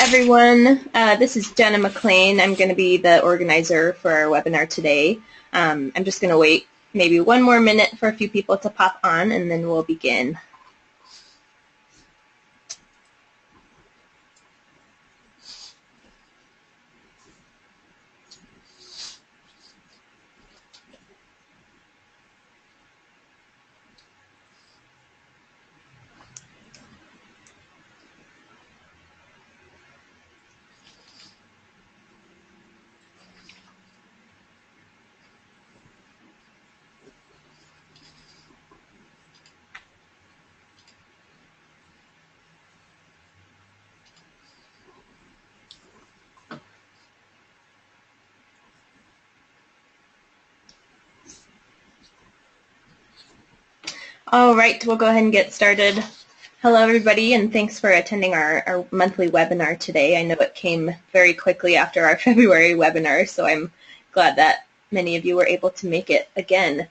everyone. This is Jenna McLean. I'm going to be the organizer for our webinar today. I'm just going to wait maybe one more minute for a few people to pop on, and then we'll begin. All right, we'll go ahead and get started. Hello, everybody, and thanks for attending our monthly webinar today. I know it came very quickly after our February webinar, so I'm glad that many of you were able to make it again.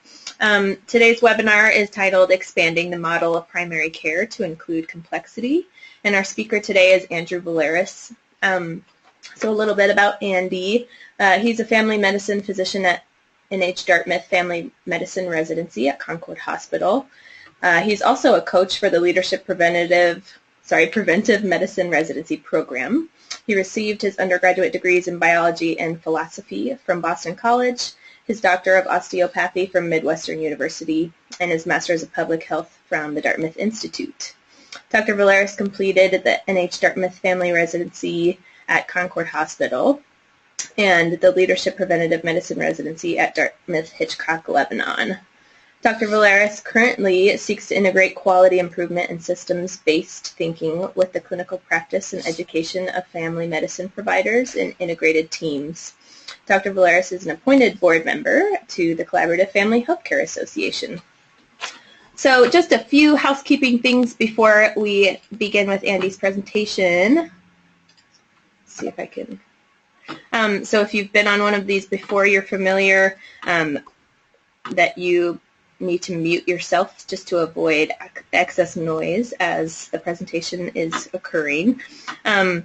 Today's webinar is titled Expanding the Model of Primary Care to Include Complexity, and our speaker today is Andrew Valeras. So a little bit about Andy. He's a family medicine physician at NH Dartmouth Family Medicine Residency at Concord Hospital. He's also a coach for the Leadership Preventive Medicine Residency Program. He received his undergraduate degrees in biology and philosophy from Boston College, his doctor of osteopathy from Midwestern University, and his master's of public health from the Dartmouth Institute. Dr. Valeras completed the NH Dartmouth Family Residency at Concord Hospital and the Leadership Preventive Medicine Residency at Dartmouth Hitchcock, Lebanon. Dr. Valeras currently seeks to integrate quality improvement and systems-based thinking with the clinical practice and education of family medicine providers in integrated teams. Dr. Valeras is an appointed board member to the Collaborative Family Healthcare Association. So just a few housekeeping things before we begin with Andy's presentation. Let's see if I can... So if you've been on one of these before, you're familiar that you need to mute yourself just to avoid excess noise as the presentation is occurring. And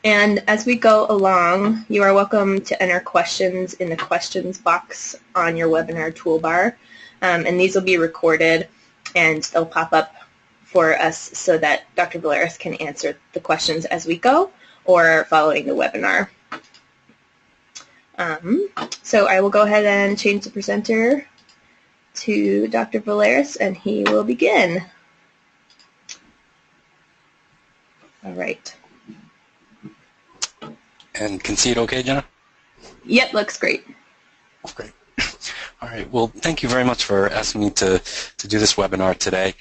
as we go along, you are welcome to enter questions in the questions box on your webinar toolbar. And these will be recorded and they'll pop up for us so that Dr. Valeras can answer the questions as we go or following the webinar. So I will go ahead and change the presenter to Dr. Valeras, and he will begin. All right. And can see it okay, Jenna? Yep, looks great. Great. All right. Well, thank you very much for asking me to do this webinar today.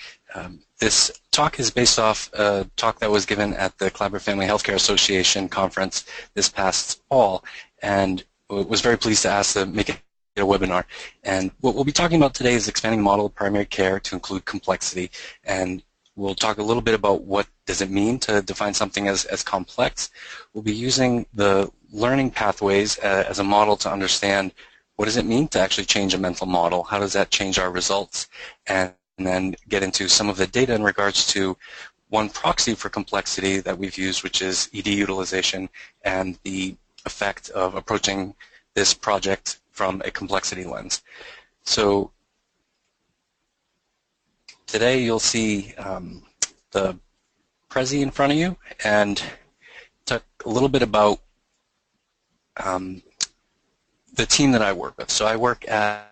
This talk is based off a talk that was given at the Collaborative Family Healthcare Association conference this past fall, and was very pleased to ask to make it a webinar. And what we'll be talking about today is expanding the model of primary care to include complexity. And we'll talk a little bit about what does it mean to define something as complex. We'll be using the learning pathways as a model to understand what does it mean to actually change a mental model, how does that change our results, and then get into some of the data in regards to one proxy for complexity that we've used, which is ED utilization, and the effect of approaching this project from a complexity lens. So today you'll see the Prezi in front of you and talk a little bit about the team that I work with. So I work at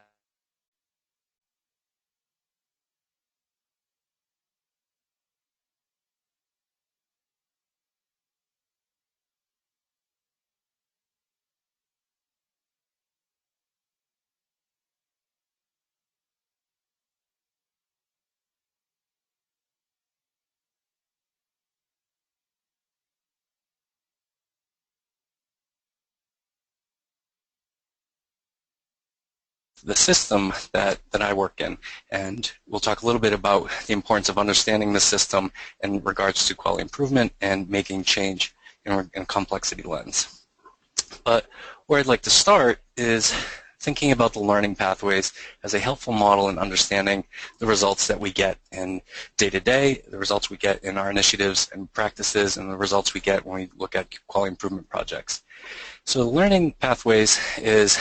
the system that I work in, and we'll talk a little bit about the importance of understanding the system in regards to quality improvement and making change in a complexity lens. But where I'd like to start is thinking about the learning pathways as a helpful model in understanding the results that we get in day-to-day, the results we get in our initiatives and practices, and the results we get when we look at quality improvement projects. So the learning pathways is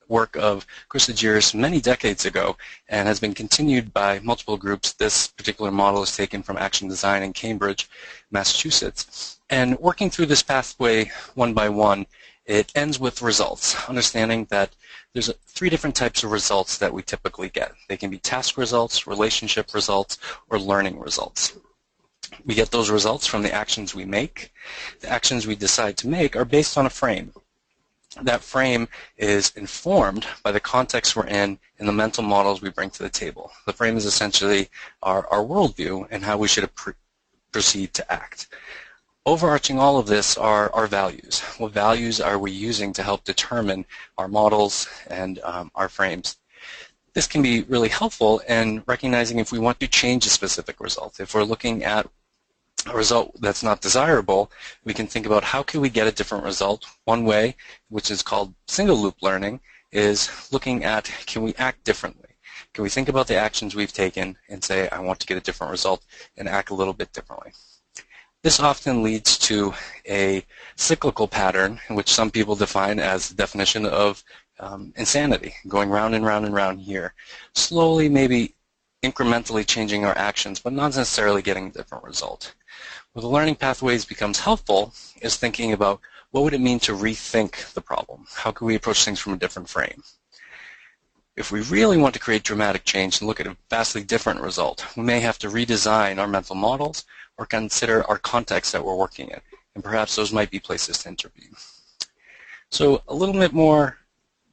work of Chris Agiris many decades ago and has been continued by multiple groups. This particular model is taken from Action Design in Cambridge, Massachusetts. And working through this pathway one by one, it ends with results, understanding that there's three different types of results that we typically get. They can be task results, relationship results, or learning results. We get those results from the actions we make. The actions we decide to make are based on a frame. That frame is informed by the context we're in and the mental models we bring to the table. The frame is essentially our worldview and how we should proceed to act. Overarching all of this are our values. What values are we using to help determine our models and our frames? This can be really helpful in recognizing if we want to change a specific result. If we're looking at a result that's not desirable, we can think about how can we get a different result. One way, which is called single loop learning, is looking at can we act differently? Can we think about the actions we've taken and say I want to get a different result and act a little bit differently? This often leads to a cyclical pattern, which some people define as the definition of insanity, going round and round and round here, slowly, maybe incrementally changing our actions, but not necessarily getting a different result. Where the learning pathways becomes helpful is thinking about what would it mean to rethink the problem? How can we approach things from a different frame? If we really want to create dramatic change and look at a vastly different result, we may have to redesign our mental models or consider our context that we're working in, and perhaps those might be places to intervene. So a little bit more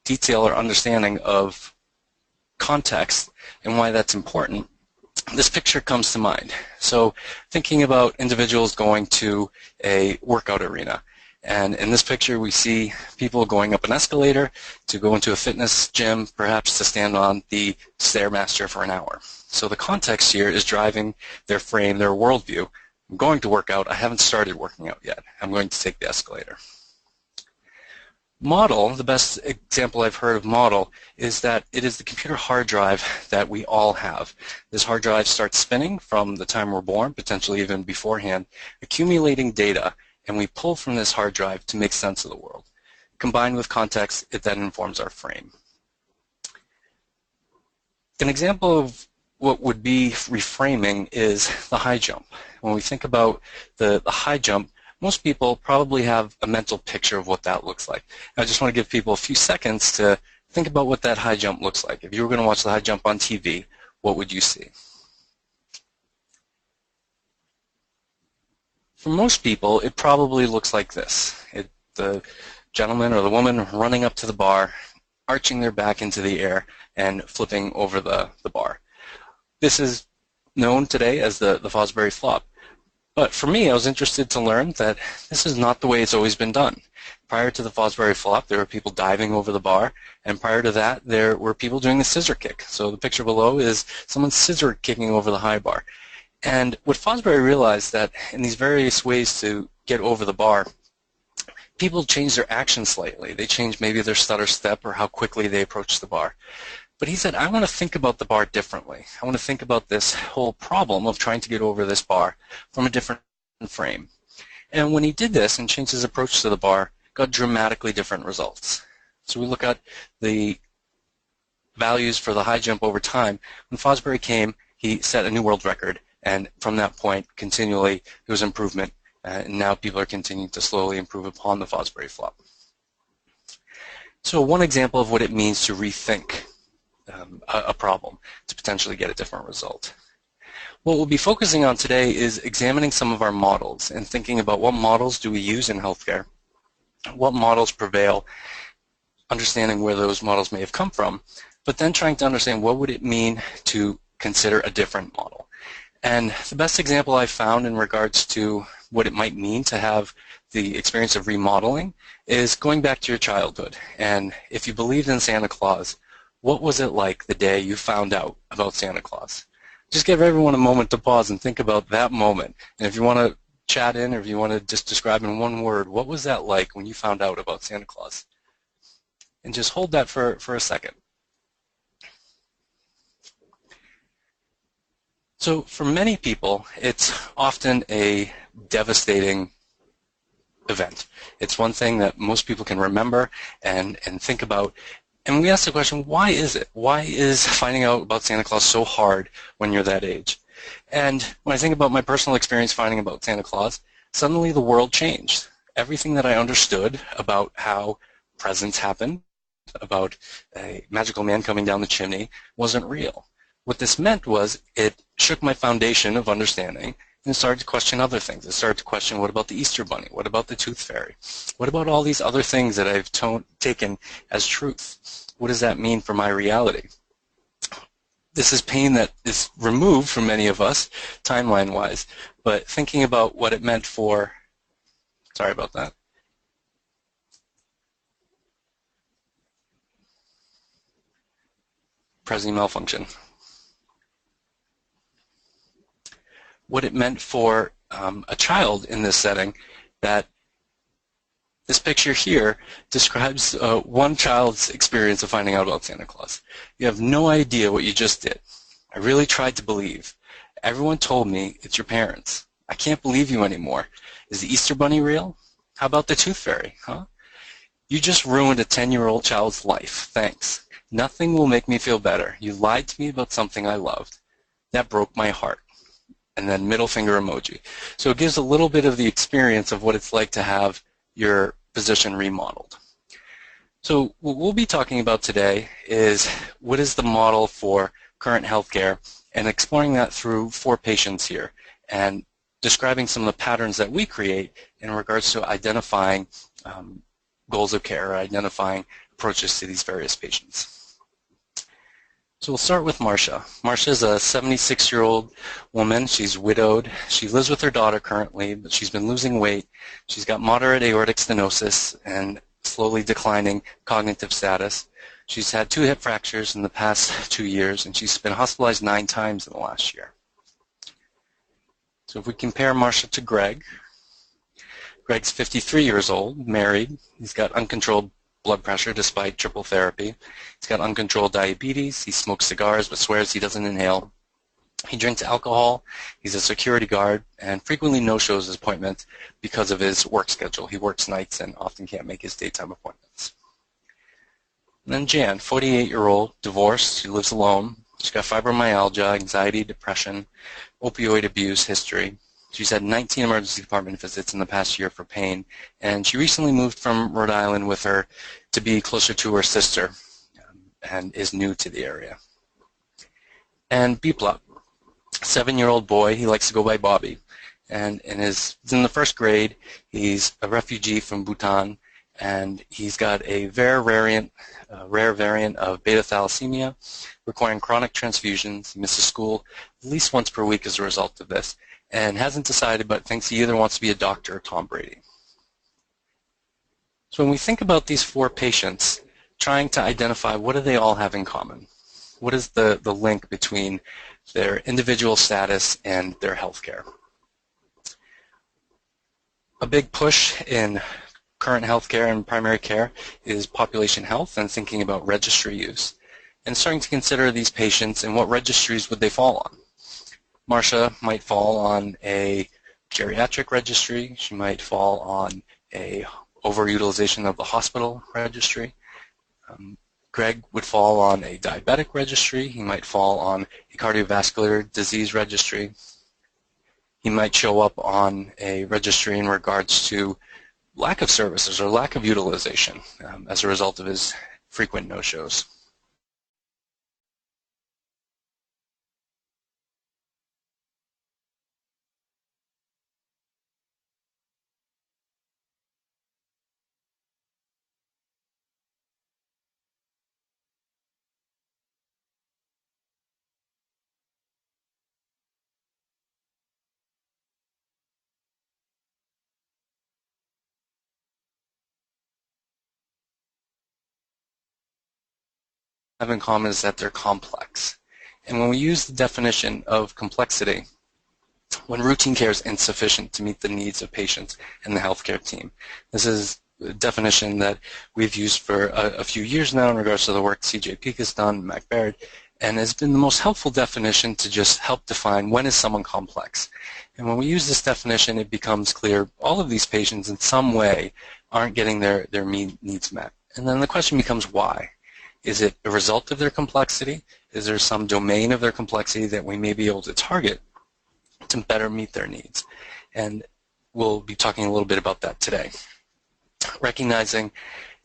detail or understanding of context and why that's important. This picture comes to mind. So thinking about individuals going to a workout arena. And in this picture we see people going up an escalator to go into a fitness gym, perhaps to stand on the Stairmaster for an hour. So the context here is driving their frame, their worldview. I'm going to work out. I haven't started working out yet. I'm going to take the escalator. Model, the best example I've heard of model, is that it is the computer hard drive that we all have. This hard drive starts spinning from the time we're born, potentially even beforehand, accumulating data, and we pull from this hard drive to make sense of the world. Combined with context, it then informs our frame. An example of what would be reframing is the high jump. When we think about the high jump, most people probably have a mental picture of what that looks like. I just want to give people a few seconds to think about what that high jump looks like. If you were going to watch the high jump on TV, what would you see? For most people, it probably looks like this. The gentleman or the woman running up to the bar, arching their back into the air, and flipping over the bar. This is known today as the Fosbury Flop. But for me, I was interested to learn that this is not the way it's always been done. Prior to the Fosbury Flop, there were people diving over the bar, and prior to that, there were people doing the scissor kick. So the picture below is someone scissor kicking over the high bar. And what Fosbury realized that in these various ways to get over the bar, people change their action slightly. They change maybe their stutter step or how quickly they approach the bar. But he said, I want to think about the bar differently. I want to think about this whole problem of trying to get over this bar from a different frame. And when he did this and changed his approach to the bar, got dramatically different results. So we look at the values for the high jump over time. When Fosbury came, he set a new world record. And from that point, continually, there was improvement. And now people are continuing to slowly improve upon the Fosbury Flop. So one example of what it means to rethink a problem to potentially get a different result. What we'll be focusing on today is examining some of our models and thinking about what models do we use in healthcare, what models prevail, understanding where those models may have come from, but then trying to understand what would it mean to consider a different model. And the best example I've found in regards to what it might mean to have the experience of remodeling is going back to your childhood. And if you believed in Santa Claus, what was it like the day you found out about Santa Claus? Just give everyone a moment to pause and think about that moment. And if you want to chat in or if you want to just describe in one word, what was that like when you found out about Santa Claus? And just hold that for a second. So for many people, it's often a devastating event. It's one thing that most people can remember and think about. And we ask the question, why is it? Why is finding out about Santa Claus so hard when you're that age? And when I think about my personal experience finding about Santa Claus, suddenly the world changed. Everything that I understood about how presents happen, about a magical man coming down the chimney, wasn't real. What this meant was it shook my foundation of understanding and started to question other things. It started to question, what about the Easter Bunny? What about the Tooth Fairy? What about all these other things that I've taken as truth? What does that mean for my reality? This is pain that is removed from many of us, timeline-wise, but thinking about what it meant for, sorry about that. Prezi malfunction. What it meant for a child in this setting, that this picture here describes one child's experience of finding out about Santa Claus. You have no idea what you just did. I really tried to believe. Everyone told me it's your parents. I can't believe you anymore. Is the Easter Bunny real? How about the Tooth Fairy, huh? You just ruined a 10-year-old child's life. Thanks. Nothing will make me feel better. You lied to me about something I loved. That broke my heart. And then middle finger emoji. So it gives a little bit of the experience of what it's like to have your position remodeled. So what we'll be talking about today is what is the model for current healthcare, and exploring that through 4 patients here and describing some of the patterns that we create in regards to identifying goals of care, or identifying approaches to these various patients. So we'll start with Marsha. Marsha is a 76-year-old woman. She's widowed. She lives with her daughter currently, but she's been losing weight. She's got moderate aortic stenosis and slowly declining cognitive status. She's had 2 hip fractures in the past 2 years, and she's been hospitalized 9 times in the last year. So if we compare Marsha to Greg, Greg's 53 years old, married. He's got uncontrolled blood pressure despite triple therapy. He's got uncontrolled diabetes. He smokes cigars but swears he doesn't inhale. He drinks alcohol. He's a security guard and frequently no-shows his appointments because of his work schedule. He works nights and often can't make his daytime appointments. And then Jan, 48-year-old, divorced. She lives alone. She's got fibromyalgia, anxiety, depression, opioid abuse history. She's had 19 emergency department visits in the past year for pain, and she recently moved from Rhode Island with her to be closer to her sister, and is new to the area. And Biplop, 7-year-old boy, he likes to go by Bobby, and he's in the 1st grade. He's a refugee from Bhutan, and he's got a rare variant of beta thalassemia, requiring chronic transfusions. He misses school at least once per week as a result of this, and hasn't decided, but thinks he either wants to be a doctor or Tom Brady. So when we think about these 4 patients, trying to identify what do they all have in common? What is the link between their individual status and their health care? A big push in current health care and primary care is population health and thinking about registry use, and starting to consider these patients and what registries would they fall on. Marsha might fall on a geriatric registry. She might fall on a overutilization of the hospital registry. Greg would fall on a diabetic registry. He might fall on a cardiovascular disease registry. He might show up on a registry in regards to lack of services or lack of utilization as a result of his frequent no-shows. Have in common is that they're complex. And when we use the definition of complexity, when routine care is insufficient to meet the needs of patients and the healthcare team, this is definition that we've used for a few years now in regards to the work C.J. Peek has done, Mac Baird, and has been the most helpful definition to just help define when is someone complex. And when we use this definition, it becomes clear all of these patients in some way aren't getting their needs met. And then the question becomes why. Is it a result of their complexity? Is there some domain of their complexity that we may be able to target to better meet their needs? And we'll be talking a little bit about that today. Recognizing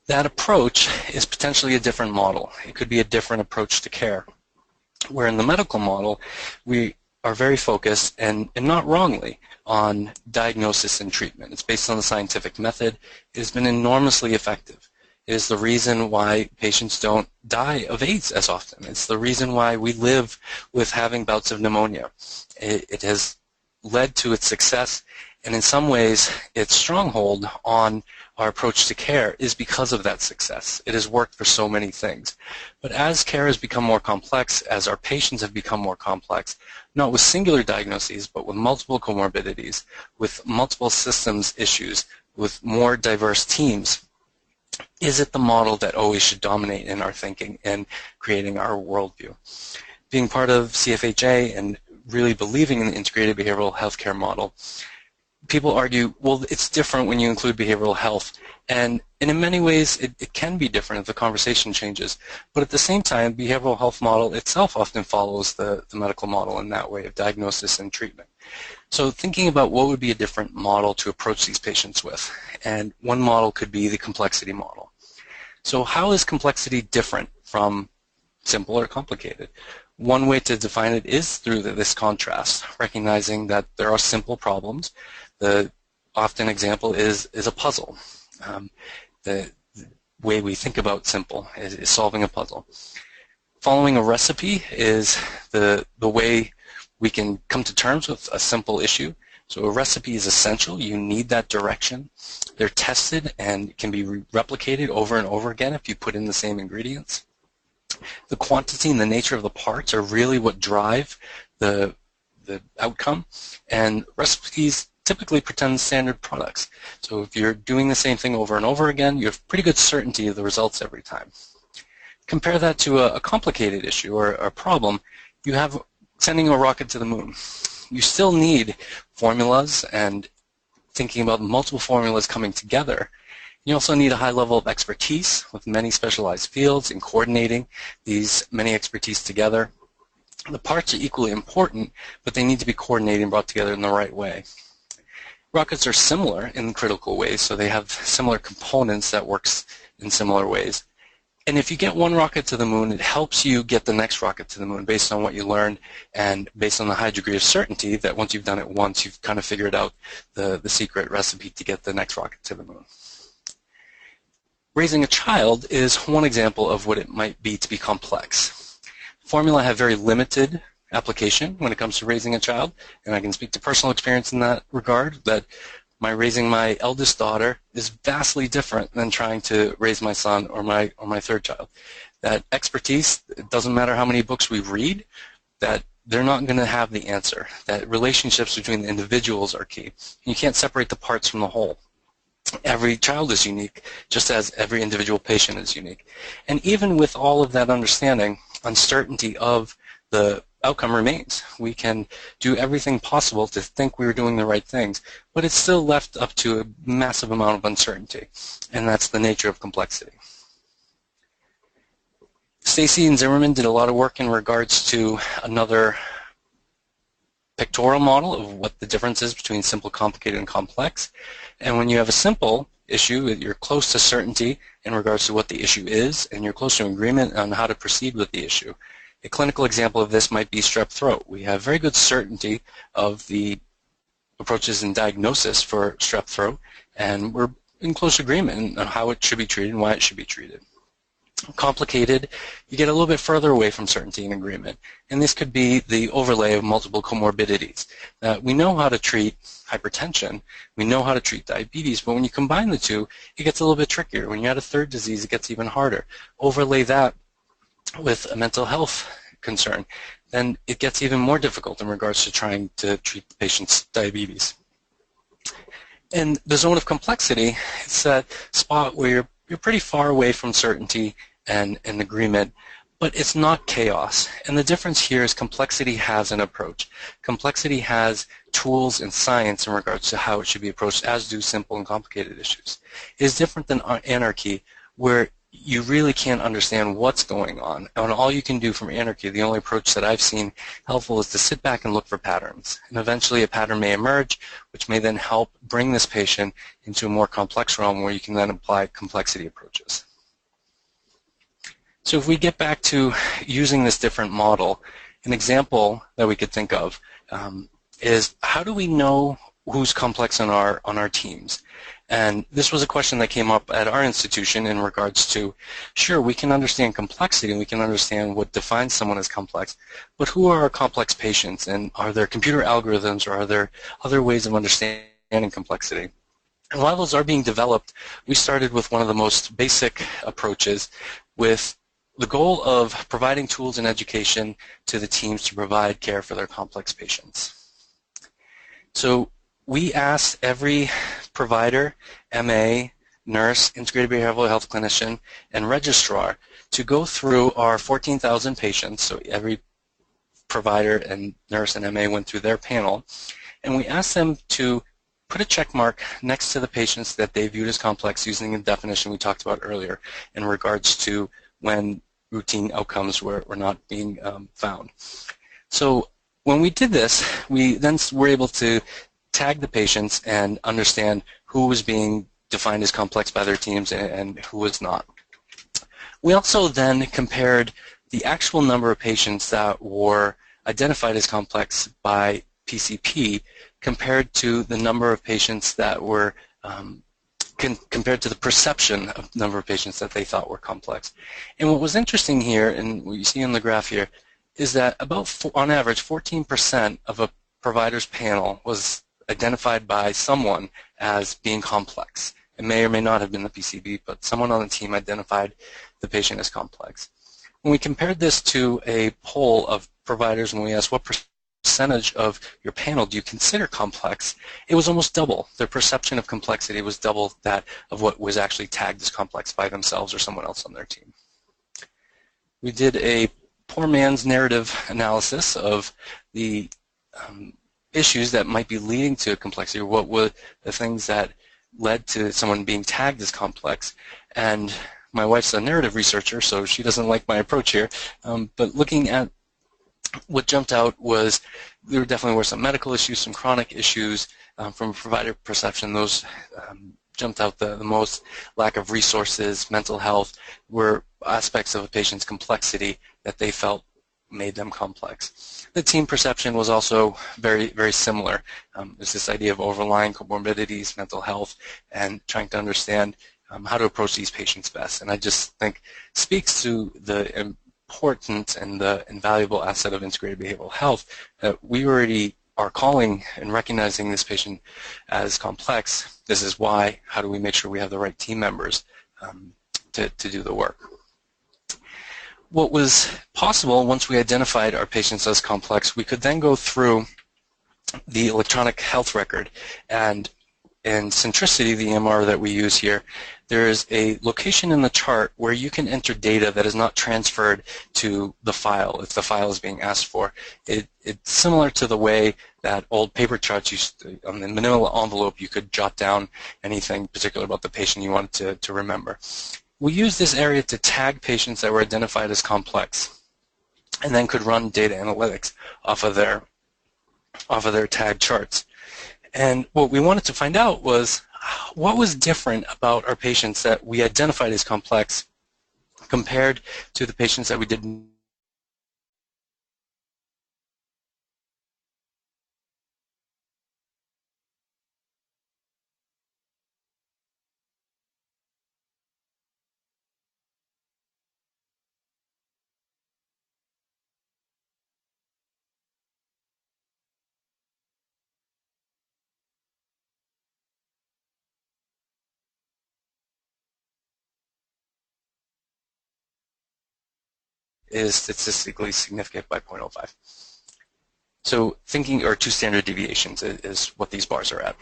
that approach is potentially a different model. It could be a different approach to care. Where in the medical model, we are very focused, and not wrongly, on diagnosis and treatment. It's based on the scientific method. It has been enormously effective. It is the reason why patients don't die of AIDS as often. It's the reason why we live with having bouts of pneumonia. It has led to its success, and in some ways, its stronghold on our approach to care is because of that success. It has worked for so many things. But as care has become more complex, as our patients have become more complex, not with singular diagnoses, but with multiple comorbidities, with multiple systems issues, with more diverse teams, is it the model that always should dominate in our thinking and creating our worldview? Being part of CFHA and really believing in the integrated behavioral health care model, people argue, well, it's different when you include behavioral health. And in many ways, it can be different if the conversation changes. But at the same time, behavioral health model itself often follows the medical model in that way of diagnosis and treatment. So thinking about what would be a different model to approach these patients with. And one model could be the complexity model. So how is complexity different from simple or complicated? One way to define it is through this contrast, recognizing that there are simple problems. The often example is a puzzle. The way we think about simple is solving a puzzle. Following a recipe is the way we can come to terms with a simple issue. So a recipe is essential. You need that direction. They're tested and can be replicated over and over again if you put in the same ingredients. The quantity and the nature of the parts are really what drive the outcome, and recipes typically pretend standard products. So if you're doing the same thing over and over again, you have pretty good certainty of the results every time. Compare that to a complicated issue or a problem. You have sending a rocket to the moon. You still need formulas and thinking about multiple formulas coming together. You also need a high level of expertise with many specialized fields in coordinating these many expertise together. The parts are equally important, but they need to be coordinated and brought together in the right way. Rockets are similar in critical ways, so they have similar components that works in similar ways. And if you get one rocket to the moon, it helps you get the next rocket to the moon based on what you learned and based on the high degree of certainty that once you've done it once, you've kind of figured out the secret recipe to get the next rocket to the moon. Raising a child is one example of what it might be to be complex. Formula have very limited application when it comes to raising a child, and I can speak to personal experience in that regard, that raising my eldest daughter is vastly different than trying to raise my son or my third child. That expertise, it doesn't matter how many books we read, that they're not going to have the answer. That relationships between the individuals are key. You can't separate the parts from the whole. Every child is unique, just as every individual patient is unique. And even with all of that understanding, uncertainty of the outcome remains. We can do everything possible to think we were doing the right things, but it's still left up to a massive amount of uncertainty, and that's the nature of complexity. Stacy and Zimmerman did a lot of work in regards to another pictorial model of what the difference is between simple, complicated, and complex. And when you have a simple issue, you're close to certainty in regards to what the issue is, and you're close to agreement on how to proceed with the issue. A clinical example of this might be strep throat. We have very good certainty of the approaches in diagnosis for strep throat, and we're in close agreement on how it should be treated and why it should be treated. Complicated, you get a little bit further away from certainty and agreement, and this could be the overlay of multiple comorbidities. We know how to treat hypertension, we know how to treat diabetes, but when you combine the two, it gets a little bit trickier. When you add a third disease, it gets even harder. Overlay that with a mental health concern, then it gets even more difficult in regards to trying to treat the patient's diabetes. And the zone of complexity, it's that spot where you're pretty far away from certainty and agreement, but it's not chaos. And the difference here is complexity has an approach. Complexity has tools and science in regards to how it should be approached, as do simple and complicated issues. It is different than anarchy, where you really can't understand what's going on. And all you can do from anarchy, the only approach that I've seen helpful, is to sit back and look for patterns. And eventually a pattern may emerge, which may then help bring this patient into a more complex realm where you can then apply complexity approaches. So if we get back to using this different model, an example that we could think of is, how do we know who's complex on our teams? And this was a question that came up at our institution in regards to, sure, we can understand complexity and we can understand what defines someone as complex, but who are our complex patients, and are there computer algorithms, or are there other ways of understanding complexity? And while those are being developed, we started with one of the most basic approaches, with the goal of providing tools and education to the teams to provide care for their complex patients. So we asked every provider, MA, nurse, integrated behavioral health clinician, and registrar to go through our 14,000 patients. So every provider and nurse and MA went through their panel, and we asked them to put a check mark next to the patients that they viewed as complex, using the definition we talked about earlier in regards to when routine outcomes were not being found. So when we did this, we then were able to tag the patients and understand who was being defined as complex by their teams and who was not. We also then compared the actual number of patients that were identified as complex by PCP compared to the number of patients that were compared to the perception of the number of patients that they thought were complex. And what was interesting here, and what you see on the graph here, is that on average, 14% of a provider's panel was identified by someone as being complex. It may or may not have been the PCP, but someone on the team identified the patient as complex. When we compared this to a poll of providers, when we asked what percentage of your panel do you consider complex, it was almost double. Their perception of complexity was double that of what was actually tagged as complex by themselves or someone else on their team. We did a poor man's narrative analysis of the issues that might be leading to complexity, or what were the things that led to someone being tagged as complex. And my wife's a narrative researcher, so she doesn't like my approach here, but looking at what jumped out was there definitely were some medical issues, some chronic issues. From a provider perception, those jumped out the most. Lack of resources, mental health were aspects of a patient's complexity that they felt made them complex. The team perception was also very, very similar. There's this idea of overlying comorbidities, mental health, and trying to understand how to approach these patients best. And I just think speaks to the important and the invaluable asset of integrated behavioral health that we already are calling and recognizing this patient as complex. This is why. How do we make sure we have the right team members to do the work? What was possible once we identified our patients as complex, we could then go through the electronic health record, and in Centricity, the EMR that we use here, there is a location in the chart where you can enter data that is not transferred to the file if the file is being asked for. It's similar to the way that old paper charts used to, on the manila envelope, you could jot down anything particular about the patient you wanted to remember. We use this area to tag patients that were identified as complex, and then could run data analytics off of their tagged charts. And what we wanted to find out was what was different about our patients that we identified as complex compared to the patients that we didn't. Is statistically significant by 0.05. So thinking, or 2 standard deviations is what these bars are at.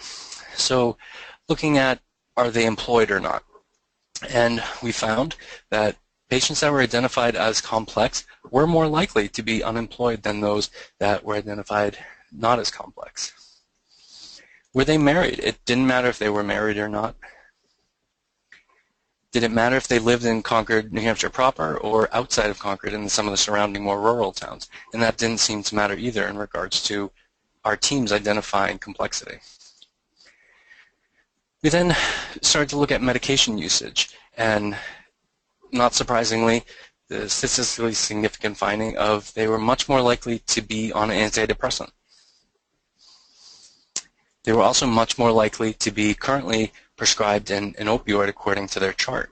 So looking at, are they employed or not? And we found that patients that were identified as complex were more likely to be unemployed than those that were identified not as complex. Were they married? It didn't matter if they were married or not. Did it matter if they lived in Concord, New Hampshire proper, or outside of Concord in some of the surrounding more rural towns? And that didn't seem to matter either in regards to our teams identifying complexity. We then started to look at medication usage, and not surprisingly, the statistically significant finding of they were much more likely to be on an antidepressant. They were also much more likely to be currently prescribed an opioid according to their chart.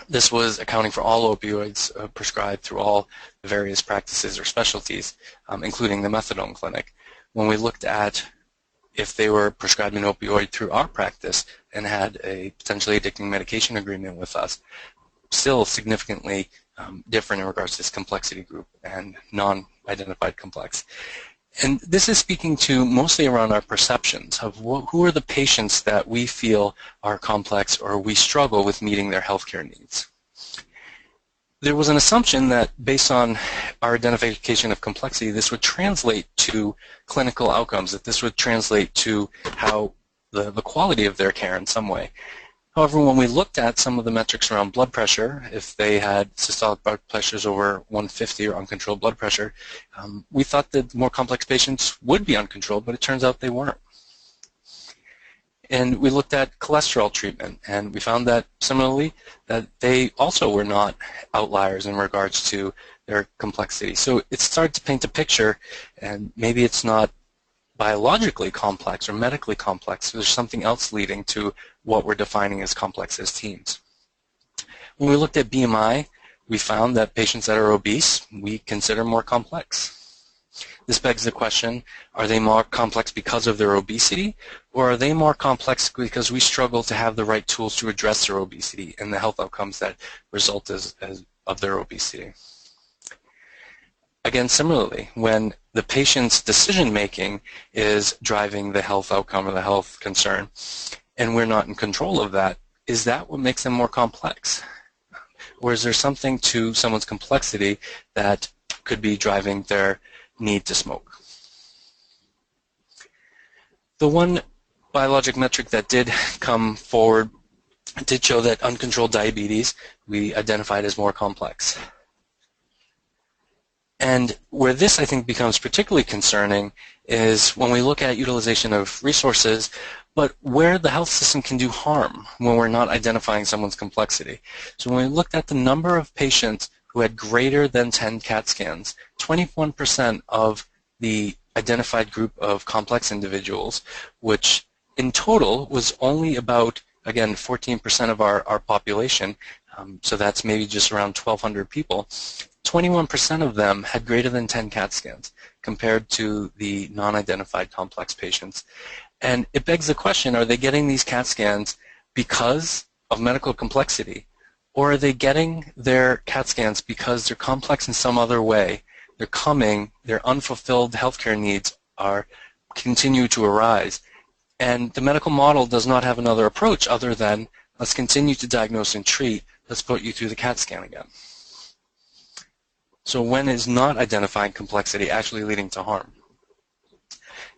This was accounting for all opioids prescribed through all the various practices or specialties, including the methadone clinic. When we looked at if they were prescribed an opioid through our practice and had a potentially addicting medication agreement with us, still significantly different in regards to this complexity group and non-identified complex. And this is speaking to mostly around our perceptions of who are the patients that we feel are complex or we struggle with meeting their healthcare needs. There was an assumption that based on our identification of complexity, this would translate to clinical outcomes, that this would translate to how the quality of their care in some way. However, when we looked at some of the metrics around blood pressure, if they had systolic blood pressures over 150 or uncontrolled blood pressure, we thought that more complex patients would be uncontrolled, but it turns out they weren't. And we looked at cholesterol treatment, and we found that similarly that they also were not outliers in regards to their complexity. So it started to paint a picture, and maybe it's not biologically complex or medically complex. There's something else leading to what we're defining as complex as teens. When we looked at BMI, we found that patients that are obese, we consider more complex. This begs the question, are they more complex because of their obesity, or are they more complex because we struggle to have the right tools to address their obesity and the health outcomes that result of their obesity? Again, similarly, when the patient's decision-making is driving the health outcome or the health concern, and we're not in control of that, is that what makes them more complex? Or is there something to someone's complexity that could be driving their need to smoke? The one biologic metric that did come forward did show that uncontrolled diabetes we identified as more complex. And where this, I think, becomes particularly concerning is when we look at utilization of resources, but where the health system can do harm when we're not identifying someone's complexity. So when we looked at the number of patients who had greater than 10 CAT scans, 21% of the identified group of complex individuals, which in total was only about, again, 14% of our population, so that's maybe just around 1,200 people, 21% of them had greater than 10 CAT scans compared to the non-identified complex patients. And it begs the question, are they getting these CAT scans because of medical complexity? Or are they getting their CAT scans because they're complex in some other way? They're coming, their unfulfilled healthcare needs continue to arise. And the medical model does not have another approach other than let's continue to diagnose and treat, let's put you through the CAT scan again. So when is not identifying complexity actually leading to harm?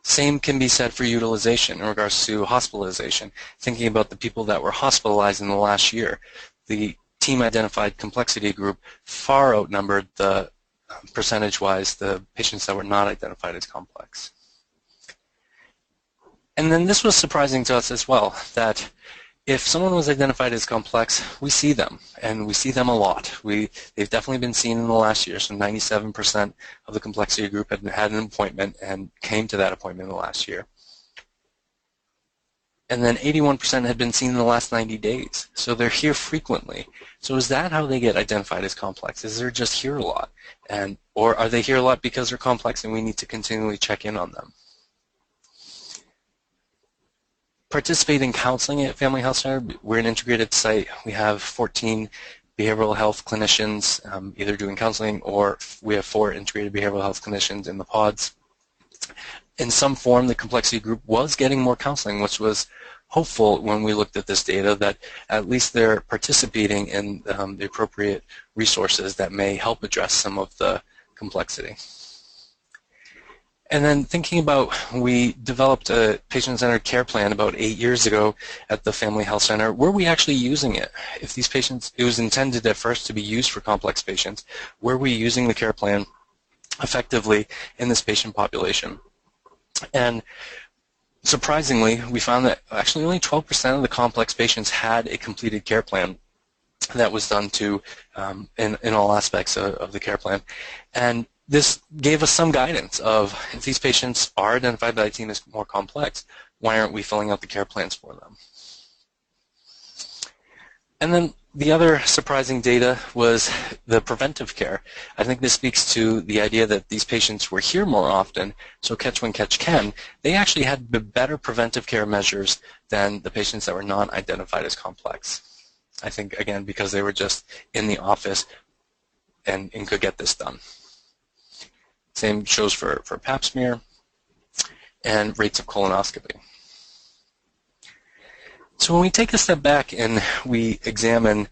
Same can be said for utilization in regards to hospitalization. Thinking about the people that were hospitalized in the last year, the team-identified complexity group far outnumbered the percentage-wise the patients that were not identified as complex. And then this was surprising to us as well, that if someone was identified as complex, we see them, and we see them a lot. They've definitely been seen in the last year, so 97% of the complexity group had an appointment and came to that appointment in the last year. And then 81% had been seen in the last 90 days, so they're here frequently. So is that how they get identified as complex? Is they're just here a lot? Or are they here a lot because they're complex and we need to continually check in on them? Participate in counseling at Family Health Center. We're an integrated site. We have 14 behavioral health clinicians either doing counseling, or we have 4 integrated behavioral health clinicians in the pods. In some form, the complexity group was getting more counseling, which was hopeful when we looked at this data that at least they're participating in the appropriate resources that may help address some of the complexity. And then thinking about, we developed a patient-centered care plan about 8 years ago at the Family Health Center. Were we actually using it? If these patients, it was intended at first to be used for complex patients, were we using the care plan effectively in this patient population? And surprisingly, we found that actually only 12% of the complex patients had a completed care plan that was done to in all aspects of the care plan. And this gave us some guidance of, if these patients are identified by the team as more complex, why aren't we filling out the care plans for them? And then the other surprising data was the preventive care. I think this speaks to the idea that these patients were here more often, so catch when catch can. They actually had better preventive care measures than the patients that were not identified as complex. I think, again, because they were just in the office and could get this done. Same shows for pap smear and rates of colonoscopy. So when we take a step back and we examine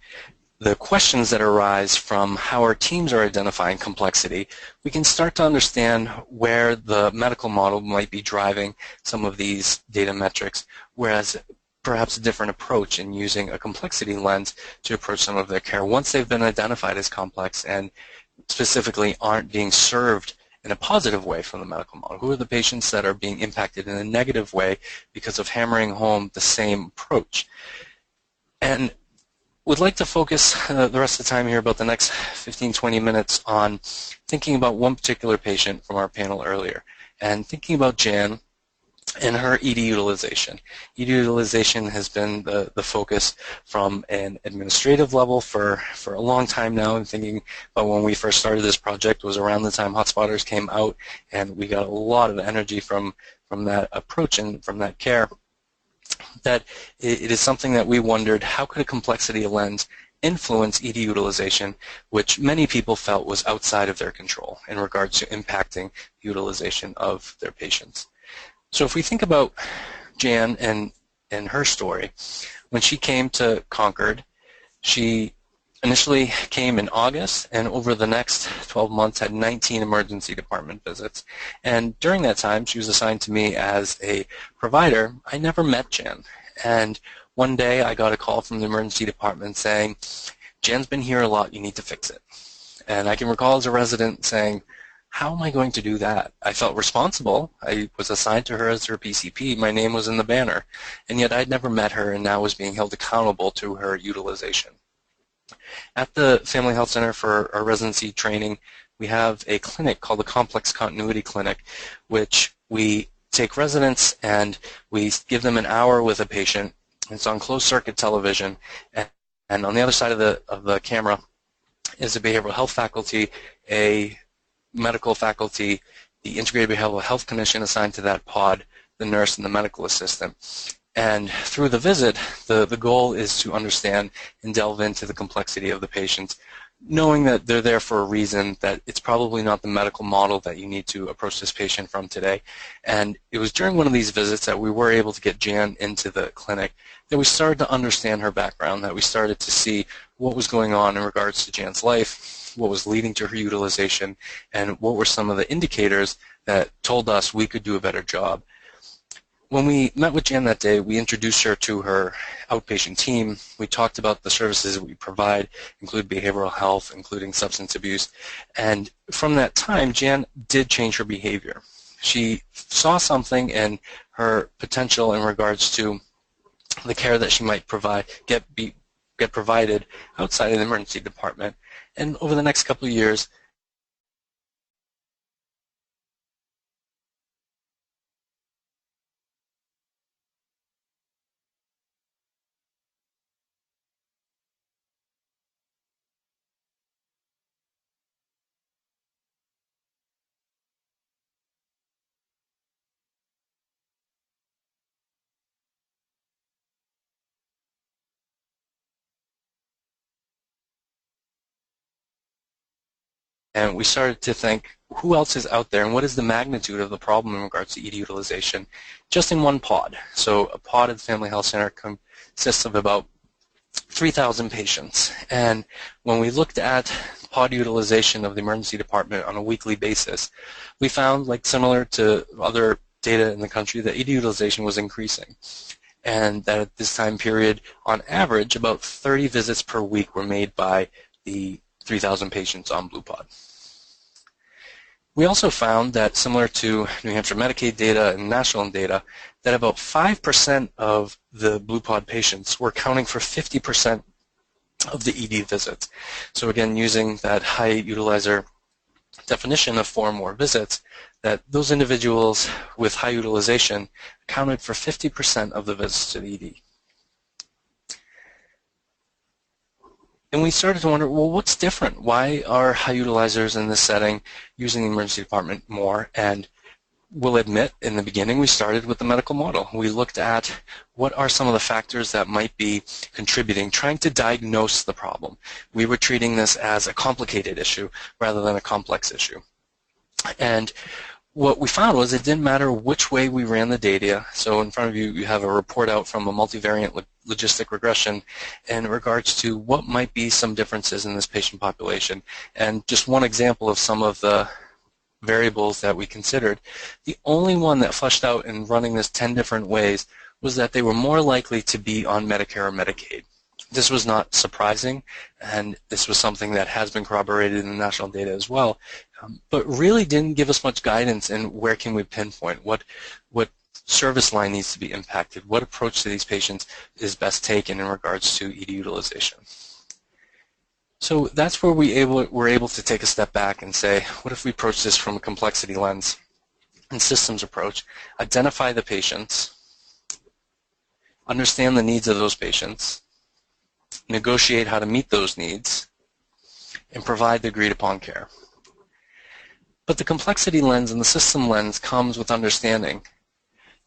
the questions that arise from how our teams are identifying complexity, we can start to understand where the medical model might be driving some of these data metrics, whereas perhaps a different approach in using a complexity lens to approach some of their care once they've been identified as complex and specifically aren't being served in a positive way from the medical model. Who are the patients that are being impacted in a negative way because of hammering home the same approach? And would like to focus the rest of the time here, about the next 15-20 minutes, on thinking about one particular patient from our panel earlier, and thinking about Jan and her ED utilization. ED utilization has been the focus from an administrative level for a long time now. And thinking about when we first started this project was around the time Hotspotters came out, and we got a lot of energy from that approach and from that care. That it is something that we wondered, how could a complexity lens influence ED utilization, which many people felt was outside of their control in regards to impacting utilization of their patients. So if we think about Jan and her story, when she came to Concord, she initially came in August, and over the next 12 months had 19 emergency department visits. And during that time, she was assigned to me as a provider. I never met Jan. And one day I got a call from the emergency department saying, Jan's been here a lot, you need to fix it. And I can recall as a resident saying, how am I going to do that? I felt responsible. I was assigned to her as her PCP. My name was in the banner. And yet I'd never met her and now was being held accountable to her utilization. At the Family Health Center for our residency training, we have a clinic called the Complex Continuity Clinic, which we take residents and we give them an hour with a patient. It's on closed-circuit television, and on the other side of the camera is a behavioral health faculty, a medical faculty, the integrated behavioral health clinician assigned to that pod, the nurse, and the medical assistant. And through the visit, the goal is to understand and delve into the complexity of the patients, knowing that they're there for a reason, that it's probably not the medical model that you need to approach this patient from today. And it was during one of these visits that we were able to get Jan into the clinic, that we started to understand her background, that we started to see what was going on in regards to Jan's life, what was leading to her utilization, and what were some of the indicators that told us we could do a better job. When we met with Jan that day, we introduced her to her outpatient team. We talked about the services that we provide, include behavioral health, including substance abuse. And from that time, Jan did change her behavior. She saw something in her potential in regards to the care that she might get provided outside of the emergency department. And over the next couple of years, and we started to think, who else is out there and what is the magnitude of the problem in regards to ED utilization just in one pod. So a pod at the Family Health Center consists of about 3,000 patients. And when we looked at pod utilization of the emergency department on a weekly basis, we found, like similar to other data in the country, that ED utilization was increasing. And that at this time period, on average, about 30 visits per week were made by the 3,000 patients on Blue Pod. We also found that, similar to New Hampshire Medicaid data and national data, that about 5% of the Blue Pod patients were accounting for 50% of the ED visits. So again, using that high utilizer definition of 4 or more visits, that those individuals with high utilization accounted for 50% of the visits to the ED. And we started to wonder, well, what's different? Why are high utilizers in this setting using the emergency department more? And we'll admit, in the beginning, we started with the medical model. We looked at what are some of the factors that might be contributing, trying to diagnose the problem. We were treating this as a complicated issue rather than a complex issue. And what we found was it didn't matter which way we ran the data. So in front of you, you have a report out from a multivariate logistic regression in regards to what might be some differences in this patient population. And just one example of some of the variables that we considered, the only one that fleshed out in running this 10 different ways was that they were more likely to be on Medicare or Medicaid. This was not surprising, and this was something that has been corroborated in the national data as well, but really didn't give us much guidance in where can we pinpoint, what service line needs to be impacted, what approach to these patients is best taken in regards to ED utilization. So that's where we're able to take a step back and say, what if we approach this from a complexity lens and systems approach, identify the patients, understand the needs of those patients, negotiate how to meet those needs, and provide the agreed upon care. But the complexity lens and the system lens comes with understanding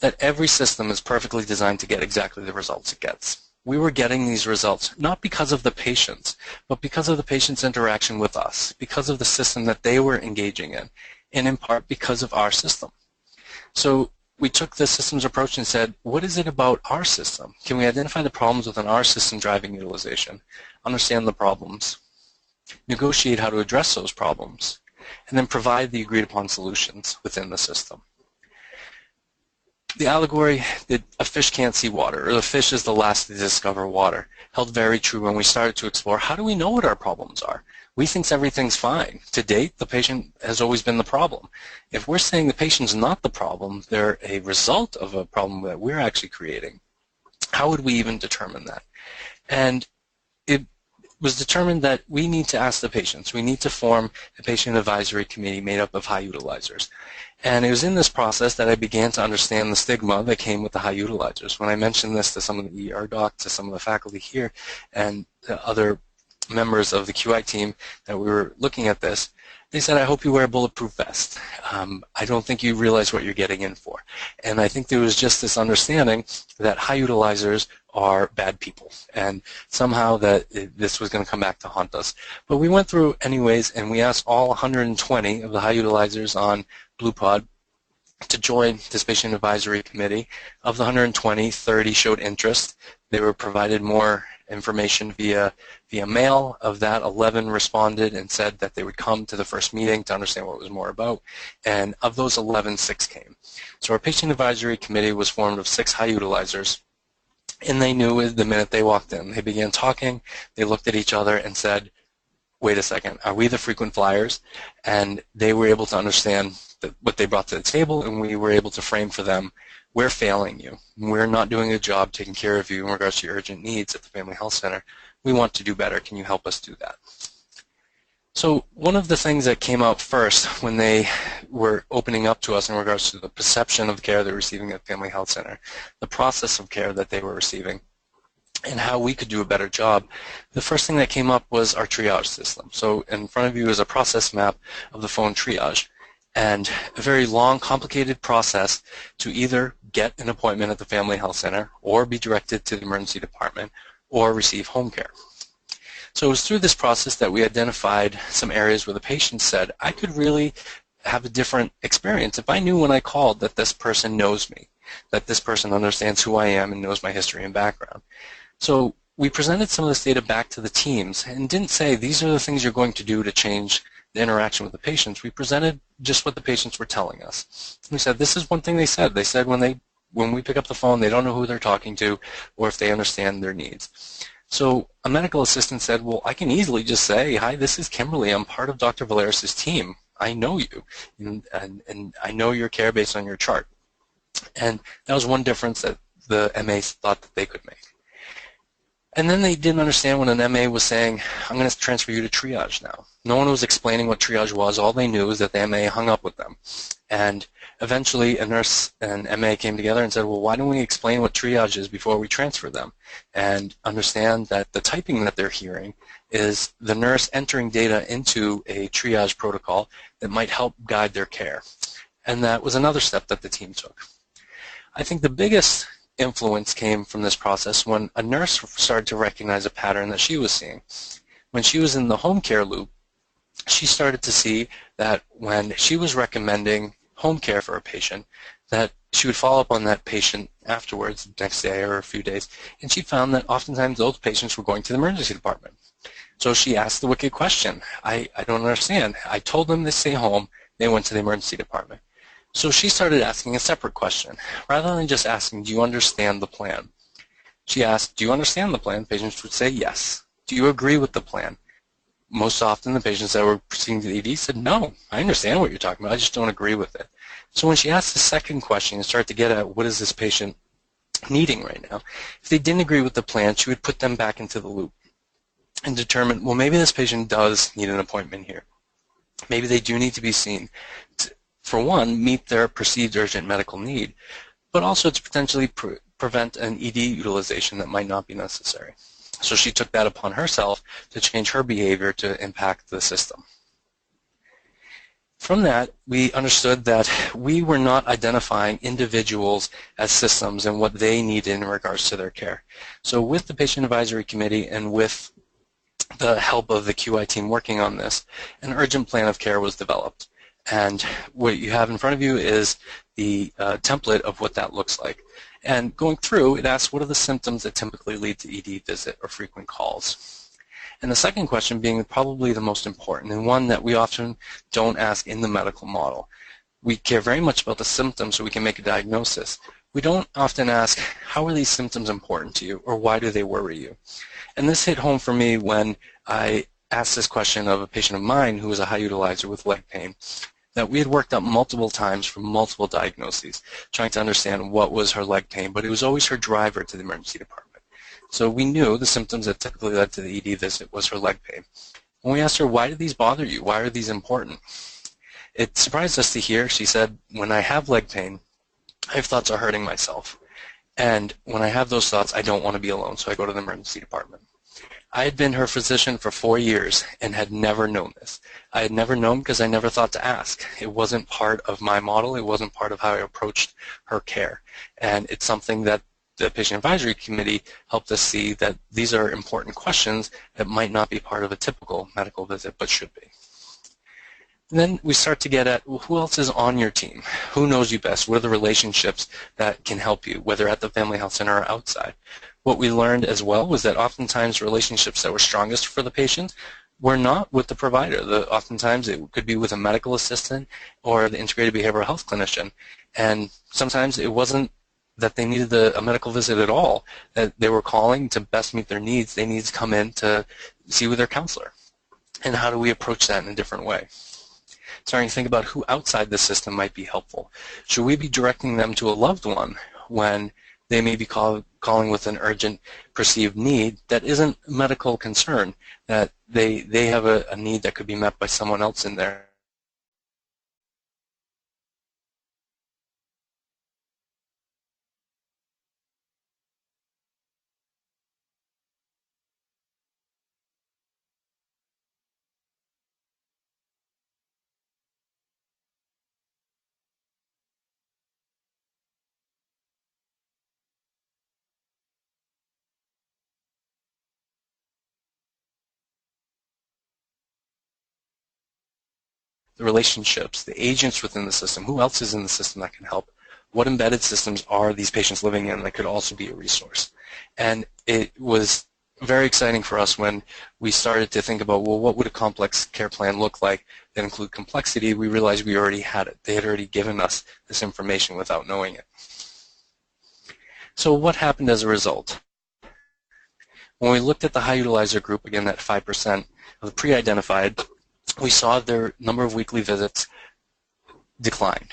that every system is perfectly designed to get exactly the results it gets. We were getting these results not because of the patients, but because of the patient's interaction with us, because of the system that they were engaging in, and in part because of our system. So we took the systems approach and said, what is it about our system? Can we identify the problems within our system driving utilization, understand the problems, negotiate how to address those problems, and then provide the agreed upon solutions within the system? The allegory that a fish can't see water, or the fish is the last to discover water, held very true when we started to explore how do we know what our problems are. We think everything's fine. To date, the patient has always been the problem. If we're saying the patient's not the problem, they're a result of a problem that we're actually creating, how would we even determine that? And it was determined that we need to ask the patients. We need to form a patient advisory committee made up of high utilizers. And it was in this process that I began to understand the stigma that came with the high utilizers. When I mentioned this to some of the ER docs, to some of the faculty here, and other members of the QI team that we were looking at this, they said, I hope you wear a bulletproof vest. I don't think you realize what you're getting in for. And I think there was just this understanding that high utilizers are bad people, and somehow that this was going to come back to haunt us. But we went through anyways, and we asked all 120 of the high utilizers on Blue Pod to join this patient advisory committee. Of the 120, 30 showed interest. They were provided more information via mail. Of that, 11 responded and said that they would come to the first meeting to understand what it was more about. And of those 11, 6 came. So our patient advisory committee was formed of 6 high utilizers. And they knew the minute they walked in. They began talking. They looked at each other and said, wait a second, are we the frequent flyers? And they were able to understand what they brought to the table, and we were able to frame for them, we're failing you. We're not doing a job taking care of you in regards to your urgent needs at the Family Health Center. We want to do better. Can you help us do that? So one of the things that came out first when they were opening up to us in regards to the perception of care they were receiving at Family Health Center, the process of care that they were receiving, and how we could do a better job, the first thing that came up was our triage system. So in front of you is a process map of the phone triage, and a very long, complicated process to either get an appointment at the Family Health Center or be directed to the emergency department or receive home care. So it was through this process that we identified some areas where the patient said, I could really have a different experience if I knew when I called that this person knows me, that this person understands who I am and knows my history and background. So we presented some of this data back to the teams and didn't say these are the things you're going to do to change the interaction with the patients. We presented just what the patients were telling us. We said this is one thing they said. They said when we pick up the phone, they don't know who they're talking to or if they understand their needs. So a medical assistant said, well, I can easily just say, hi, this is Kimberly. I'm part of Dr. Valeras' team. I know you, and I know your care based on your chart. And that was one difference that the MAs thought that they could make. And then they didn't understand when an MA was saying, I'm going to transfer you to triage now. No one was explaining what triage was. All they knew was that the MA hung up with them. And eventually a nurse and MA came together and said, well, why don't we explain what triage is before we transfer them and understand that the typing that they're hearing is the nurse entering data into a triage protocol that might help guide their care. And that was another step that the team took. I think the biggest influence came from this process when a nurse started to recognize a pattern that she was seeing. When she was in the home care loop, she started to see that when she was recommending home care for a patient, that she would follow up on that patient afterwards, the next day or a few days, and she found that oftentimes those patients were going to the emergency department. So she asked the wicked question, I don't understand. I told them to stay home, they went to the emergency department. So she started asking a separate question. Rather than just asking, do you understand the plan? She asked, do you understand the plan? Patients would say yes. Do you agree with the plan? Most often the patients that were proceeding to the ED said, no, I understand what you're talking about, I just don't agree with it. So when she asked the second question and started to get at what is this patient needing right now, if they didn't agree with the plan, she would put them back into the loop and determine, well, maybe this patient does need an appointment here. Maybe they do need to be seen to, for one, meet their perceived urgent medical need, but also to potentially prevent an ED utilization that might not be necessary. So she took that upon herself to change her behavior to impact the system. From that, we understood that we were not identifying individuals as systems and what they needed in regards to their care. So with the Patient Advisory Committee and with the help of the QI team working on this, an urgent plan of care was developed. And what you have in front of you is the template of what that looks like. And going through, it asks what are the symptoms that typically lead to ED visit or frequent calls. And the second question being probably the most important and one that we often don't ask in the medical model. We care very much about the symptoms so we can make a diagnosis. We don't often ask, how are these symptoms important to you or why do they worry you? And this hit home for me when I asked this question of a patient of mine who was a high utilizer with leg pain that we had worked up multiple times for multiple diagnoses, trying to understand what was her leg pain, but it was always her driver to the emergency department. So we knew the symptoms that typically led to the ED visit was her leg pain. When we asked her, why do these bother you? Why are these important? It surprised us to hear, she said, when I have leg pain, I have thoughts of hurting myself. And when I have those thoughts, I don't want to be alone, so I go to the emergency department. I had been her physician for 4 years and had never known this. I had never known because I never thought to ask. It wasn't part of my model. It wasn't part of how I approached her care. And it's something that the Patient Advisory Committee helped us see that these are important questions that might not be part of a typical medical visit but should be. And then we start to get at, well, who else is on your team? Who knows you best? What are the relationships that can help you, whether at the Family Health Center or outside? What we learned as well was that oftentimes relationships that were strongest for the patient were not with the provider. Oftentimes it could be with a medical assistant or the integrated behavioral health clinician. And sometimes it wasn't that they needed a medical visit at all, that they were calling to best meet their needs. They needed to come in to see with their counselor. And how do we approach that in a different way? Starting to think about who outside the system might be helpful. Should we be directing them to a loved one when they may be calling with an urgent perceived need that isn't a medical concern, that they have a need that could be met by someone else in there? the relationships, the agents within the system, who else is in the system that can help, what embedded systems are these patients living in that could also be a resource. And it was very exciting for us when we started to think about, well, what would a complex care plan look like that include complexity? We realized we already had it. They had already given us this information without knowing it. So what happened as a result? When we looked at the high utilizer group, again, that 5% of the pre-identified, we saw their number of weekly visits declined.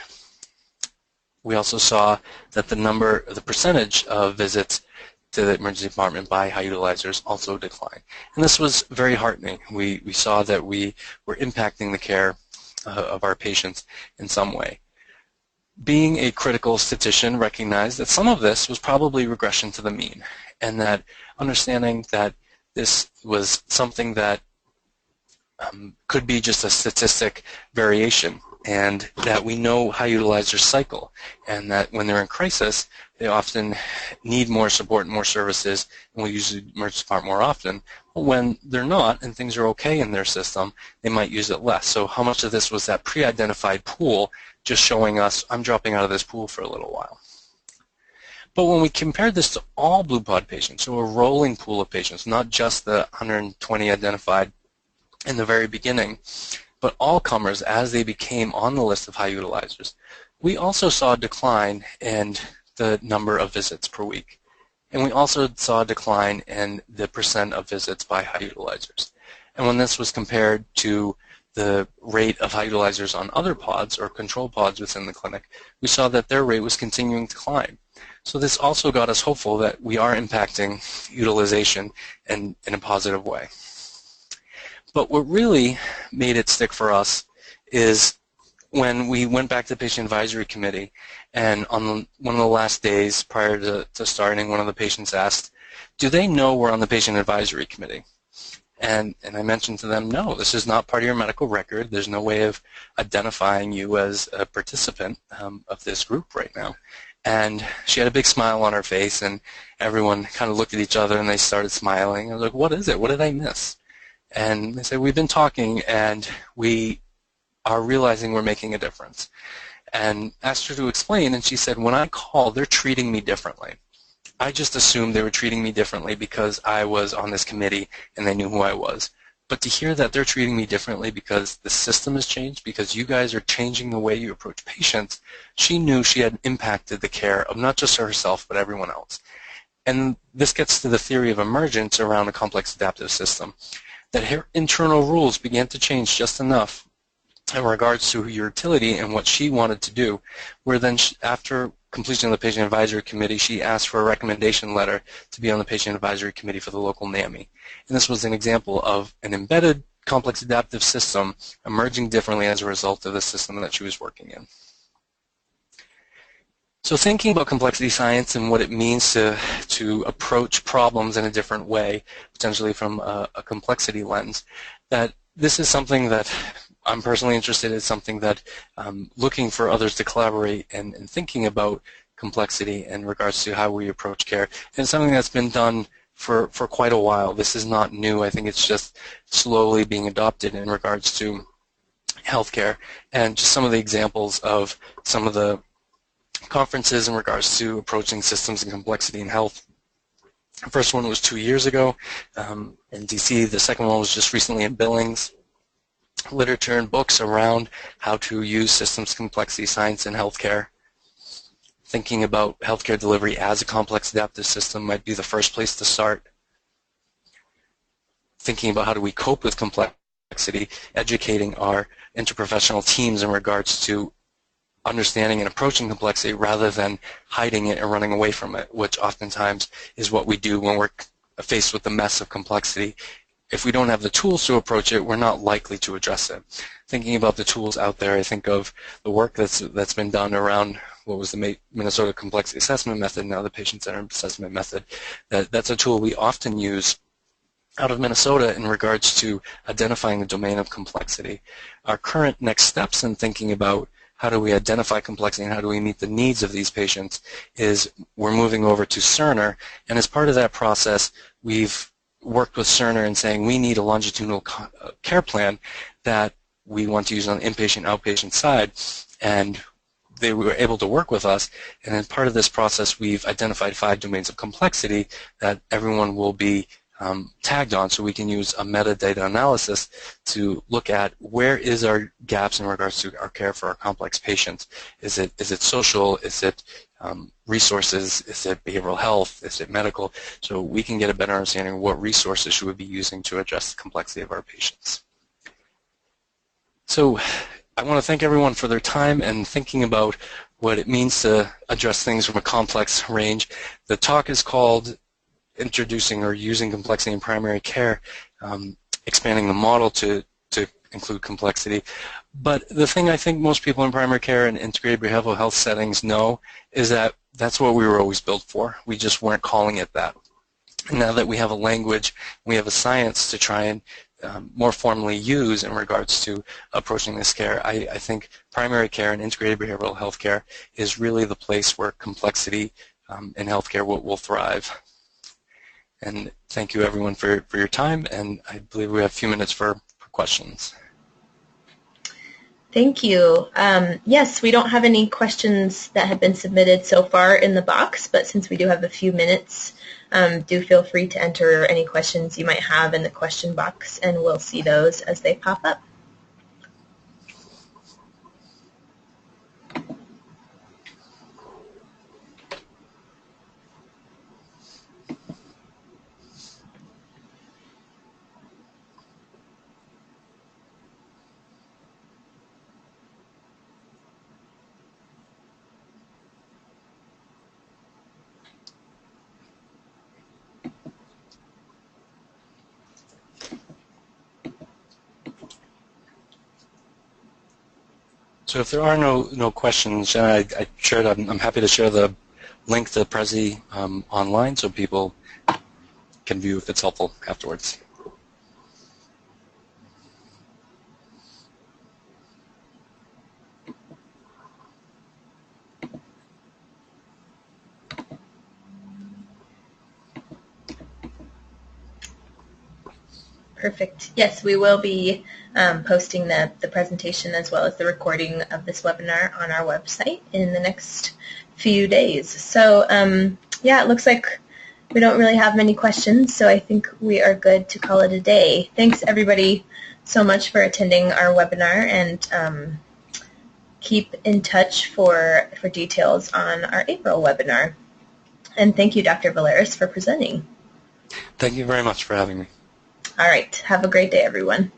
We also saw that the percentage of visits to the emergency department by high utilizers also declined. And this was very heartening. We saw that we were impacting the care of our patients in some way. Being a critical statistician, recognized that some of this was probably regression to the mean, and that understanding that this was something that could be just a statistic variation, and that we know high utilizers cycle, and that when they're in crisis, they often need more support and more services, and we use the emergency department more often. But when they're not, and things are okay in their system, they might use it less. So how much of this was that pre-identified pool just showing us, I'm dropping out of this pool for a little while? But when we compared this to all Blue Pod patients, so a rolling pool of patients, not just the 120 identified in the very beginning, but all comers as they became on the list of high utilizers, we also saw a decline in the number of visits per week. And we also saw a decline in the percent of visits by high utilizers. And when this was compared to the rate of high utilizers on other pods or control pods within the clinic, we saw that their rate was continuing to climb. So this also got us hopeful that we are impacting utilization in a positive way. But what really made it stick for us is when we went back to the Patient Advisory Committee, and on one of the last days prior to starting, one of the patients asked, do they know we're on the Patient Advisory Committee? And I mentioned to them, no, this is not part of your medical record. There's no way of identifying you as a participant of this group right now. And she had a big smile on her face, and everyone kind of looked at each other and they started smiling. I was like, what is it? What did I miss? And they said, we've been talking and we are realizing we're making a difference. And asked her to explain, and she said, when I call, they're treating me differently. I just assumed they were treating me differently because I was on this committee and they knew who I was. But to hear that they're treating me differently because the system has changed, because you guys are changing the way you approach patients, she knew she had impacted the care of not just herself, but everyone else. And this gets to the theory of emergence around a complex adaptive system, that her internal rules began to change just enough in regards to her utility and what she wanted to do, where then after completion of the Patient Advisory Committee, she asked for a recommendation letter to be on the Patient Advisory Committee for the local NAMI. And this was an example of an embedded complex adaptive system emerging differently as a result of the system that she was working in. So thinking about complexity science and what it means to approach problems in a different way, potentially from a complexity lens, that this is something that I'm personally interested in, something that looking for others to collaborate and thinking about complexity in regards to how we approach care. And something that's been done for quite a while. This is not new. I think it's just slowly being adopted in regards to healthcare. And just some of the examples of some of the conferences in regards to approaching systems and complexity in health. The first one was 2 years ago in DC. The second one was just recently in Billings. Literature and books around how to use systems complexity science in healthcare. Thinking about healthcare delivery as a complex adaptive system might be the first place to start. Thinking about how do we cope with complexity, educating our interprofessional teams in regards to understanding and approaching complexity rather than hiding it and running away from it, which oftentimes is what we do when we're faced with the mess of complexity. If we don't have the tools to approach it, we're not likely to address it. Thinking about the tools out there, I think of the work that's been done around what was the Minnesota Complexity Assessment Method, now the Patient-Centered Assessment Method. That's a tool we often use out of Minnesota in regards to identifying the domain of complexity. Our current next steps in thinking about how do we identify complexity and how do we meet the needs of these patients is we're moving over to Cerner, and as part of that process, we've worked with Cerner in saying we need a longitudinal care plan that we want to use on the inpatient, outpatient side, and they were able to work with us. And as part of this process, we've identified 5 domains of complexity that everyone will be tagged on, so we can use a metadata analysis to look at where is our gaps in regards to our care for our complex patients. Is it social? Is it resources? Is it behavioral health? Is it medical? So we can get a better understanding of what resources should we be using to address the complexity of our patients. So I want to thank everyone for their time and thinking about what it means to address things from a complex range. The talk is called Introducing or Using Complexity in Primary Care, expanding the model to include complexity. But the thing I think most people in primary care and integrated behavioral health settings know is that that's what we were always built for. We just weren't calling it that. And now that we have a language, we have a science to try and more formally use in regards to approaching this care, I think primary care and integrated behavioral health care is really the place where complexity in healthcare will thrive. And thank you everyone for your time, and I believe we have a few minutes for questions. Thank you. Yes, we don't have any questions that have been submitted so far in the box, but since we do have a few minutes, do feel free to enter any questions you might have in the question box, and we'll see those as they pop up. So if there are no questions, I'm happy to share the link to Prezi online so people can view if it's helpful afterwards. Perfect. Yes, we will be posting the presentation as well as the recording of this webinar on our website in the next few days. So yeah, it looks like we don't really have many questions, so I think we are good to call it a day. Thanks everybody so much for attending our webinar, and keep in touch for details on our April webinar. And thank you, Dr. Valeras, for presenting. Thank you very much for having me. All right. Have a great day, everyone.